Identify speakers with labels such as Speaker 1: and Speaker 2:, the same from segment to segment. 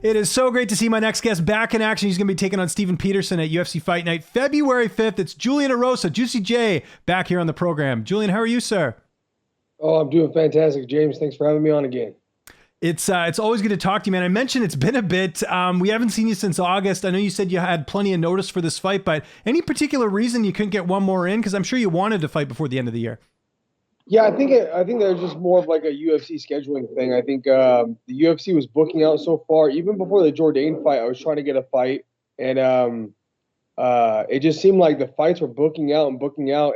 Speaker 1: It is so great to see my next guest back in action. He's going to be taking on Steven Peterson at UFC Fight Night, February 5th. It's Julian Erosa, Juicy J, back here on the program. Julian, how are you, sir?
Speaker 2: Oh, I'm doing fantastic, James. Thanks for having me on again.
Speaker 1: It's always good to talk to you, man. I mentioned it's been a bit. We haven't seen you since August. I know you said you had plenty of notice for this fight, but any particular reason you couldn't get one more in? Because I'm sure you wanted to fight before the end of the year.
Speaker 2: Yeah, I think there's just more of like a UFC scheduling thing. I think the UFC was booking out so far. Even before the Jourdain fight, I was trying to get a fight, and it just seemed like the fights were booking out,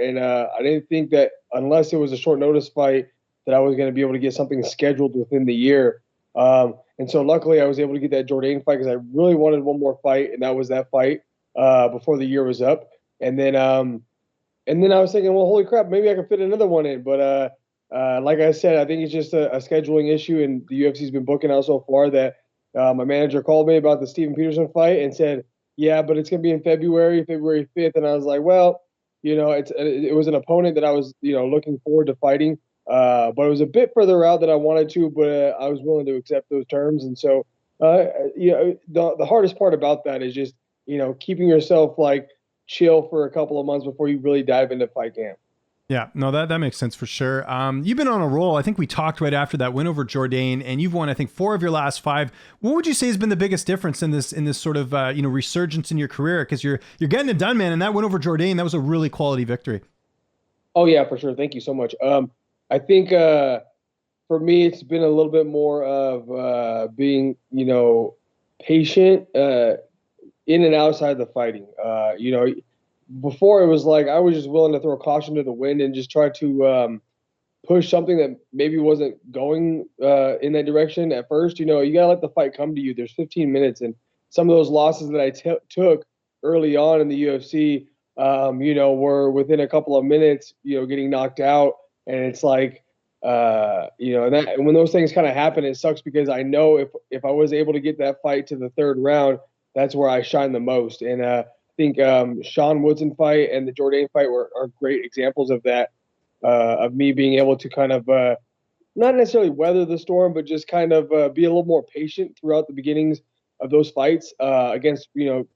Speaker 2: and I didn't think that unless it was a short notice fight that I was going to be able to get something scheduled within the year. And so luckily I was able to get that Jourdain fight because I really wanted one more fight, and that was that fight before the year was up. And then I was thinking, well, holy crap, maybe I can fit another one in. But like I said, I think it's just a scheduling issue, and the UFC's been booking out so far that my manager called me about the Steven Peterson fight and said, yeah, but it's going to be in February 5th. And I was like, well, it was an opponent that I was, looking forward to fighting. But it was a bit further out than I wanted to, but I was willing to accept those terms. And so, the hardest part about that is just, keeping yourself like chill for a couple of months before you really dive into fight camp.
Speaker 1: Yeah, no, that makes sense for sure. You've been on a roll. I think we talked right after that win over Jourdain, and you've won, I think, 4 of your last 5. What would you say has been the biggest difference in this sort of resurgence in your career? Because you're getting it done, man. And that win over Jourdain, that was a really quality victory.
Speaker 2: Oh yeah, for sure. Thank you so much. I think for me, it's been a little bit more of being, patient in and outside the fighting. Before it was like I was just willing to throw caution to the wind and just try to push something that maybe wasn't going in that direction at first. You gotta let the fight come to you. There's 15 minutes, and some of those losses that I took early on in the UFC, were within a couple of minutes, getting knocked out. And it's like, and when those things kind of happen, it sucks because I know if I was able to get that fight to the 3rd round, that's where I shine the most. And I think Sean Woodson fight and the Jourdain fight are great examples of that, of me being able to kind of not necessarily weather the storm, but just kind of be a little more patient throughout the beginnings of those fights against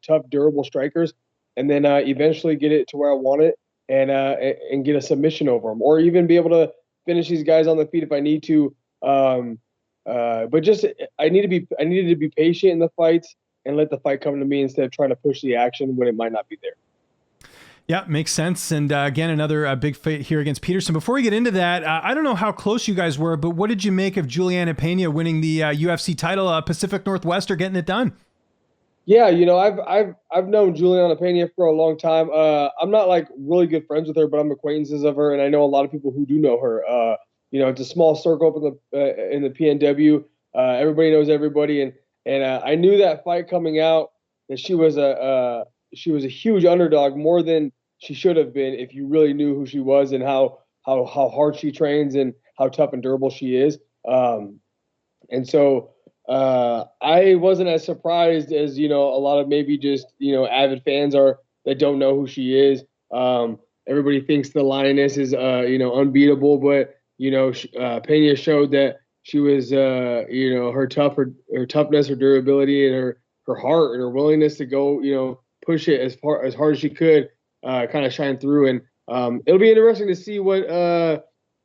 Speaker 2: tough, durable strikers, and then eventually get it to where I want it and get a submission over them, or even be able to finish these guys on the feet if I need to. But just I needed to be patient in the fights and let the fight come to me instead of trying to push the action when it might not be there.
Speaker 1: Yeah, makes sense. And again, another big fight here against Peterson. Before we get into that, I don't know how close you guys were, but what did you make of Juliana Pena winning the UFC title, Pacific Northwest, or getting it done?
Speaker 2: Yeah, I've known Juliana Pena for a long time. I'm not like really good friends with her, but I'm acquaintances of her, and I know a lot of people who do know her. It's a small circle up in the PNW. Everybody knows everybody, and I knew that fight coming out that she was a huge underdog, more than she should have been if you really knew who she was and how hard she trains and how tough and durable she is. And so I wasn't as surprised as a lot of maybe just avid fans are that don't know who she is. Everybody thinks the Lioness is unbeatable, but Pena showed that she was her toughness, her durability, and her heart and her willingness to go push it as hard as she could kind of shine through. And it'll be interesting to see what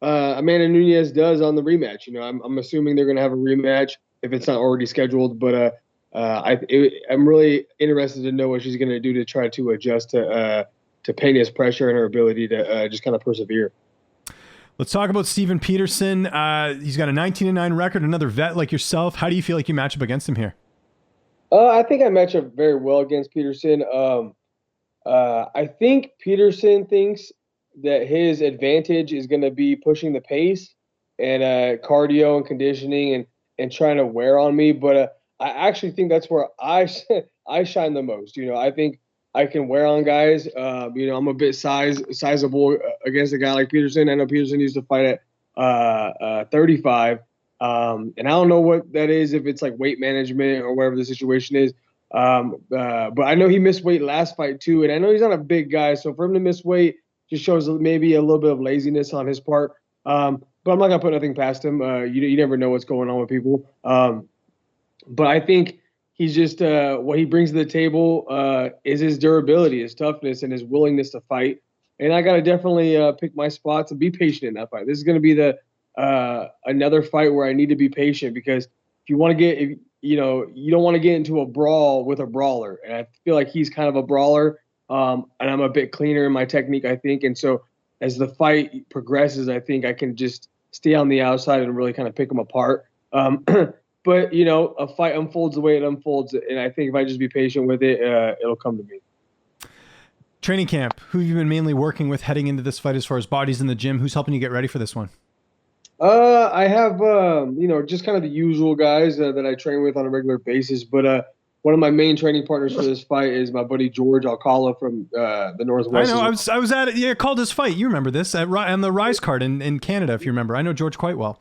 Speaker 2: Amanda Nunes does on the rematch. I'm assuming they're going to have a rematch if it's not already scheduled, but I'm really interested to know what she's going to do to try to adjust to Pena's pressure and her ability to just kind of persevere.
Speaker 1: Let's talk about Steven Peterson. He's got a 19-9 record, another vet like yourself. How do you feel like you match up against him here?
Speaker 2: I think I match up very well against Peterson. I think Peterson thinks that his advantage is going to be pushing the pace and cardio and conditioning and trying to wear on me. But I actually think that's where I shine the most. I think I can wear on guys. I'm a bit sizable against a guy like Peterson. I know Peterson used to fight at 35. And I don't know what that is, if it's like weight management or whatever the situation is. But I know he missed weight last fight too. And I know he's not a big guy. So for him to miss weight just shows maybe a little bit of laziness on his part. But I'm not going to put nothing past him. You never know what's going on with people. But I think he's just what he brings to the table is his durability, his toughness, and his willingness to fight. And I got to definitely pick my spots and be patient in that fight. This is going to be the another fight where I need to be patient, because if you want to get, you don't want to get into a brawl with a brawler. And I feel like he's kind of a brawler, and I'm a bit cleaner in my technique, I think. And so as the fight progresses, I think I can just stay on the outside and really kind of pick them apart. But a fight unfolds the way it unfolds, and I think if I just be patient with it, it'll come to me.
Speaker 1: Training camp, who have you been mainly working with heading into this fight as far as bodies in the gym? Who's helping you get ready for this one?
Speaker 2: I have, just kind of the usual guys that I train with on a regular basis. But one of my main training partners for this fight is my buddy George Alcala from the Northwest.
Speaker 1: I know. I was at it. Yeah, called his fight. You remember this on the Rise card in Canada, if you remember. I know George quite well.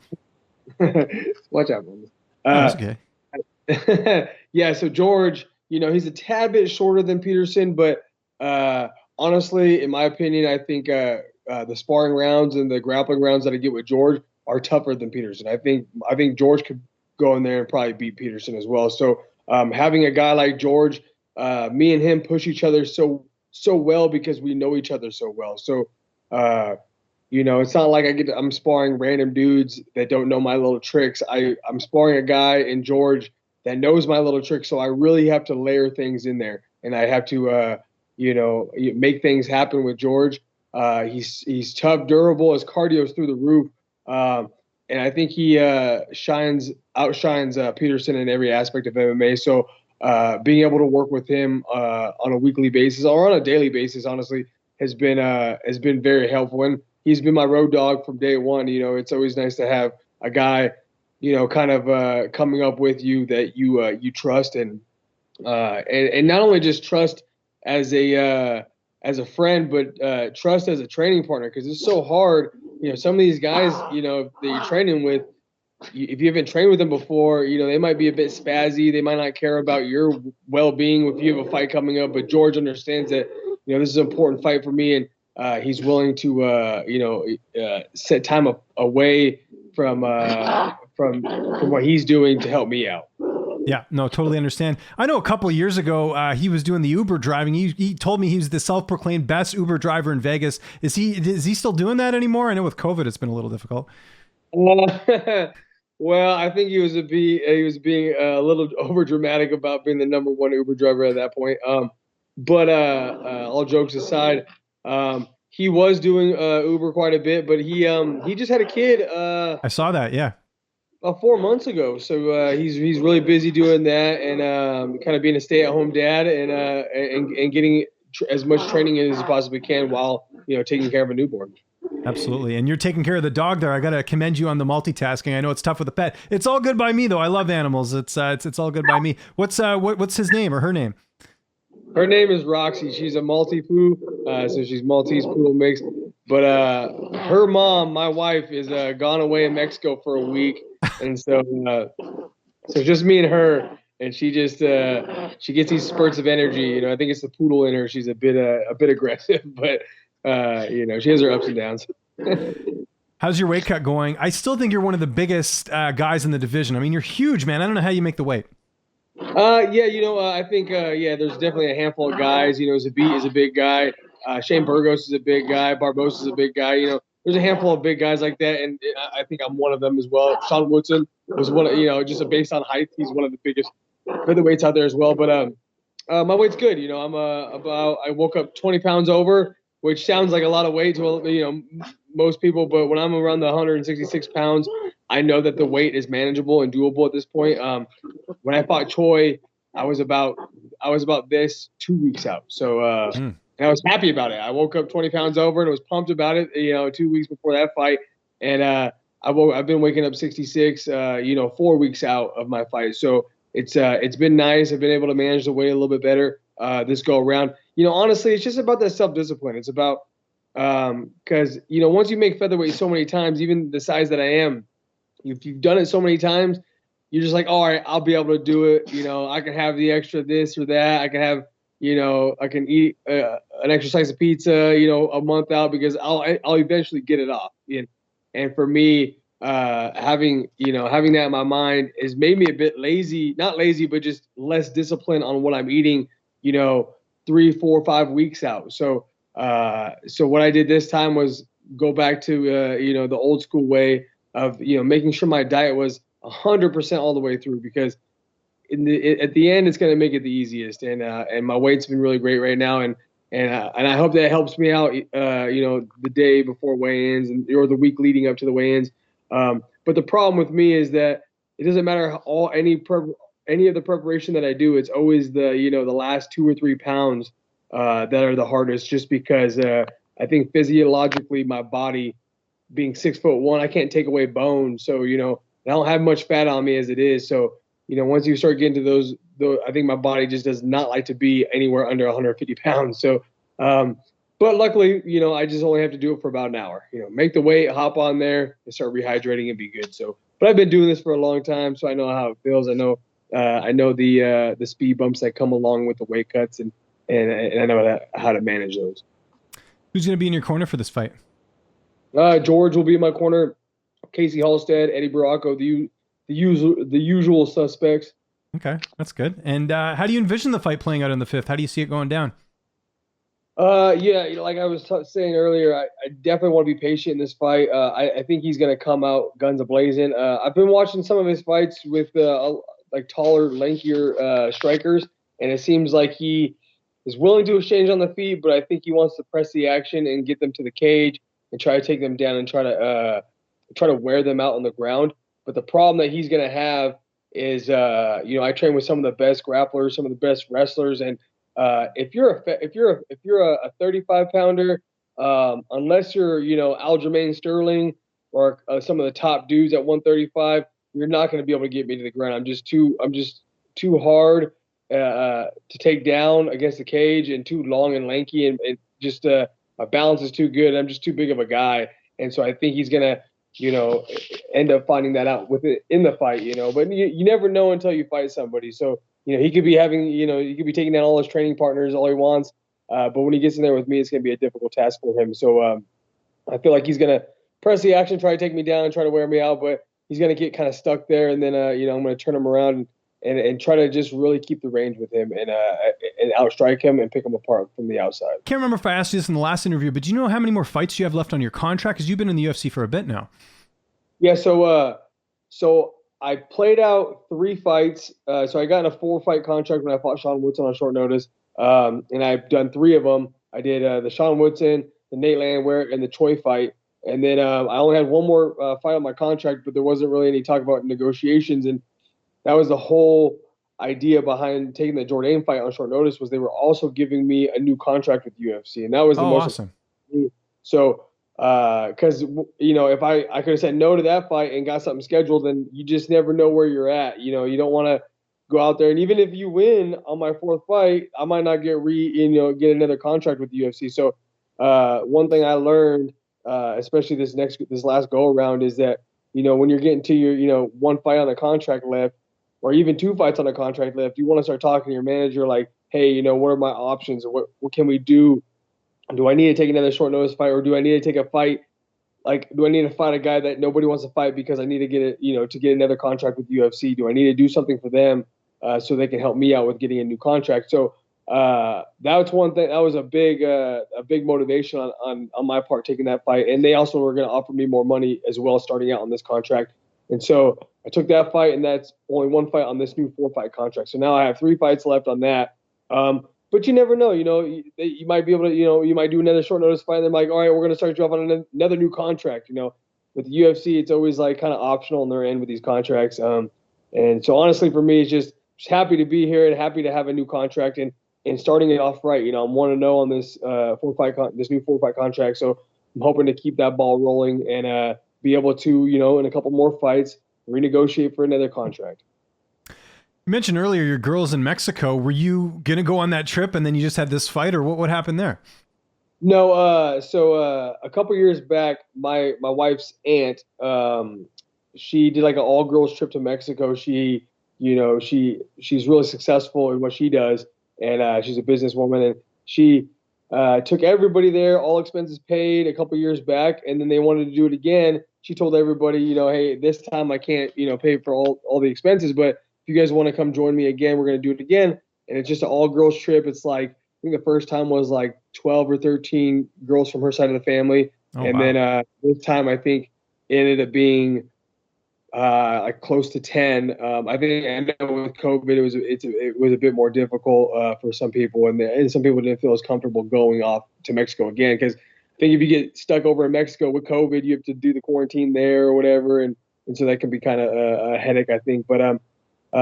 Speaker 2: Watch out, man.
Speaker 1: That's okay.
Speaker 2: Yeah. So George, he's a tad bit shorter than Peterson, but honestly, in my opinion, I think the sparring rounds and the grappling rounds that I get with George are tougher than Peterson. I think George could go in there and probably beat Peterson as well. So having a guy like George, me and him push each other so well because we know each other so well. So it's not like I'm sparring random dudes that don't know my little tricks. I'm sparring a guy in George that knows my little tricks. So I really have to layer things in there, and I have to make things happen with George. He's tough, durable. His cardio is through the roof. And I think he outshines Peterson in every aspect of MMA. So being able to work with him on a weekly basis or on a daily basis, honestly, has been very helpful. And he's been my road dog from day one. It's always nice to have a guy, kind of coming up with you that you trust, and not only just trust as a friend, but trust as a training partner, because it's so hard. Some of these guys, that you're training with, if you haven't trained with them before, they might be a bit spazzy. They might not care about your well-being if you have a fight coming up. But George understands that, this is an important fight for me, and he's willing to, set time away from what he's doing to help me out.
Speaker 1: Yeah, no, totally understand. I know a couple of years ago, he was doing the Uber driving. He told me he was the self-proclaimed best Uber driver in Vegas. Is he still doing that anymore? I know with COVID, it's been a little difficult.
Speaker 2: Well, I think he was being a little over dramatic about being the number one Uber driver at that point. But all jokes aside, he was doing Uber quite a bit, but he just had a kid.
Speaker 1: I saw that. Yeah.
Speaker 2: 4 months ago. So he's really busy doing that, and kind of being a stay-at-home dad, and getting as much training in as he possibly can while taking care of a newborn.
Speaker 1: Absolutely. And you're taking care of the dog there. I got to commend you on the multitasking. I know it's tough with a pet. It's all good by me though. I love animals. It's all good by me. What's his name or her name?
Speaker 2: Her name is Roxy. She's a Maltese-poo, so she's Maltese poodle mix. But her mom, my wife, is gone away in Mexico for a week, and so just me and her, and she just she gets these spurts of energy. I think it's the poodle in her. She's a bit aggressive, but she has her ups and downs.
Speaker 1: How's your weight cut going? I still think you're one of the biggest guys in the division. I mean, you're huge, man. I don't know how you make the weight.
Speaker 2: I think there's definitely a handful of guys. Zabit is a big guy. Shane Burgos is a big guy. Barbosa is a big guy. There's a handful of big guys like that, and I think I'm one of them as well. Sean Woodson was one of, just based on height, he's one of the biggest featherweights out there as well. But my weight's good. I woke up 20 pounds over, which sounds like a lot of weight to most people, but when I'm around the 166 pounds, I know that the weight is manageable and doable at this point. When I fought Choi, I was about this 2 weeks out. So and I was happy about it. I woke up 20 pounds over and was pumped about it, 2 weeks before that fight. And I've been waking up 66, 4 weeks out of my fight. So it's been nice. I've been able to manage the weight a little bit better this go around. Honestly, it's just about that self-discipline. It's about because once you make featherweight so many times, even the size that I am, if you've done it so many times, you're just like, all right, I'll be able to do it. I can have the extra this or that. I can have, I can eat an extra slice of pizza, a month out, because I'll eventually get it off. And for me, having that in my mind has made me a bit lazy, not lazy, but just less disciplined on what I'm eating, 3, 4, 5 weeks out. So what I did this time was go back to, the old school way of, making sure my diet was 100% all the way through, because at the end, it's going to make it the easiest. And my weight's been really great right now. And I hope that helps me out, the day before weigh-ins or the week leading up to the weigh-ins. But the problem with me is that it doesn't matter any of the preparation that I do. It's always the last 2 or 3 pounds that are the hardest, just because I think physiologically my body being 6'1", I can't take away bone. So, I don't have much fat on me as it is. So, once you start getting to those, I think my body just does not like to be anywhere under 150 pounds. So, but luckily, I just only have to do it for about an hour. Make the weight, hop on there, and start rehydrating and be good. So, but I've been doing this for a long time, so I know how it feels. I know the speed bumps that come along with the weight cuts, and I know how to manage those.
Speaker 1: Who's going to be in your corner for this fight?
Speaker 2: George will be in my corner. Casey Halstead, Eddie Baracco, the usual suspects.
Speaker 1: Okay, that's good. And how do you envision the fight playing out in the 5th? How do you see it going down?
Speaker 2: Yeah, like I was saying earlier, I definitely want to be patient in this fight. I think he's going to come out guns a-blazing. I've been watching some of his fights with like taller, lankier strikers, and it seems like he is willing to exchange on the feet, but I think he wants to press the action and get them to the cage and try to take them down and try to wear them out on the ground. But the problem that he's going to have is, I train with some of the best grapplers, some of the best wrestlers, and if you're a 35-pounder, unless you're Aljamain Sterling or some of the top dudes at 135, you're not going to be able to get me to the ground. I'm just too hard to take down against the cage, and too long and lanky, and just my balance is too good. I'm just too big of a guy, and so I think he's gonna end up finding that out with it in the fight. But you never know until you fight somebody. So. He could be taking down all his training partners all he wants. But when he gets in there with me, it's going to be a difficult task for him. So I feel like he's going to press the action, try to take me down and try to wear me out, but he's going to get kind of stuck there. And then, I'm going to turn him around and try to just really keep the range with him and outstrike him and pick him apart from the outside.
Speaker 1: Can't remember if I asked you this in the last interview, but do you know how many more fights you have left on your contract? Because you've been in the UFC for a bit now.
Speaker 2: Yeah. So I played out 3 fights. So I got in a 4-fight contract when I fought Sean Woodson on short notice. And I've done 3 of them. I did the Sean Woodson, the Nate Landwehr, and the Choi fight. And then I only had one more fight on my contract, but there wasn't really any talk about negotiations. And that was the whole idea behind taking the Jourdain fight on short notice, was they were also giving me a new contract with UFC. And that was the most
Speaker 1: awesome.
Speaker 2: So because if I could have said no to that fight and got something scheduled, then you just never know where you're at. You don't want to go out there, and even if you win on my 4th fight, I might not get another contract with the UFC. So one thing I learned, especially this last go around, is that when you're getting to your 1 fight on the contract left, or even 2 fights on the contract left, you want to start talking to your manager like, hey, what are my options, or what can we do? Do I need to take another short notice fight, or do I need to take a fight? Like, do I need to fight a guy that nobody wants to fight because I need to get it, to get another contract with UFC? Do I need to do something for them so they can help me out with getting a new contract? So that's one thing. That was a big motivation on my part, taking that fight. And they also were going to offer me more money as well, starting out on this contract. And so I took that fight, and that's only 1 fight on this new 4-fight contract. So now I have 3 fights left on that. But you never know, you might be able to, you might do another short notice fight, and they're like, all right, we're going to start you off on another new contract. With the UFC, it's always like kind of optional on their end with these contracts. And so honestly, for me, it's just happy to be here and happy to have a new contract and starting it off right. I'm 1-0 on this this new 4-fight contract. So I'm hoping to keep that ball rolling and be able to, in a couple more fights, renegotiate for another contract.
Speaker 1: You mentioned earlier your girl's in Mexico. Were you going to go on that trip and then you just had this fight, or what happened there?
Speaker 2: No. So a couple years back, my wife's aunt, she did like an all girls trip to Mexico. She, she's really successful in what she does, and she's a businesswoman, and she took everybody there, all expenses paid, a couple years back, and then they wanted to do it again. she told everybody, hey, this time I can't, pay for all the expenses, but if you guys want to come join me again, we're going to do it again. And it's just an all girls trip. It's like, I think the first time was like 12 or 13 girls from her side of the family.
Speaker 1: Oh,
Speaker 2: And
Speaker 1: wow.
Speaker 2: then this time I think it ended up being like close to 10. I think I know with COVID, it was a bit more difficult for some people, and some people didn't feel as comfortable going off to Mexico again because I think if you get stuck over in Mexico with COVID, you have to do the quarantine there or whatever, and so that can be kind of a headache, I think. But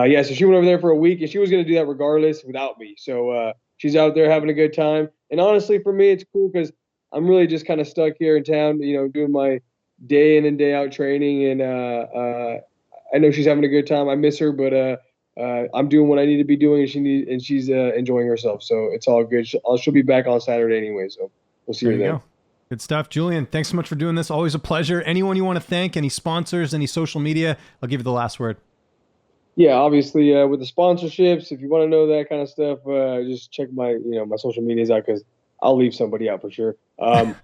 Speaker 2: yeah, so she went over there for a week, and she was going to do that regardless without me. So she's out there having a good time, and honestly, for me, it's cool because I'm really just kind of stuck here in town, doing my day in and day out training, and I know she's having a good time. I miss her, but I'm doing what I need to be doing, and she's enjoying herself. So it's all good. She'll be back on Saturday anyway, so we'll see
Speaker 1: There
Speaker 2: her
Speaker 1: you
Speaker 2: then.
Speaker 1: go. Good stuff. Julian, thanks so much for doing this. Always a pleasure. Anyone you want to thank, any sponsors, any social media? I'll give you the last word.
Speaker 2: Yeah, obviously with the sponsorships, if you want to know that kind of stuff, just check my social medias out because I'll leave somebody out for sure. I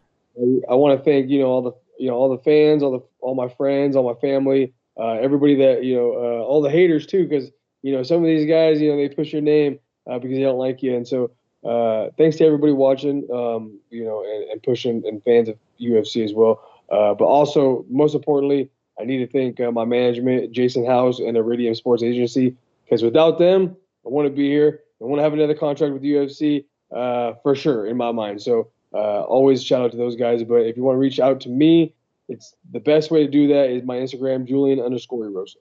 Speaker 2: want to thank all the fans, all my friends, all my family, everybody that all the haters too, because some of these guys they push your name because they don't like you, and so thanks to everybody watching, and pushing, and fans of UFC as well. But also, most importantly, I need to thank my management, Jason House, and Iridium Sports Agency, because without them, I want to be here. I want to have another contract with the UFC for sure in my mind. So always shout out to those guys. But if you want to reach out to me, it's the best way to do that is my Instagram, Julian_Erosa.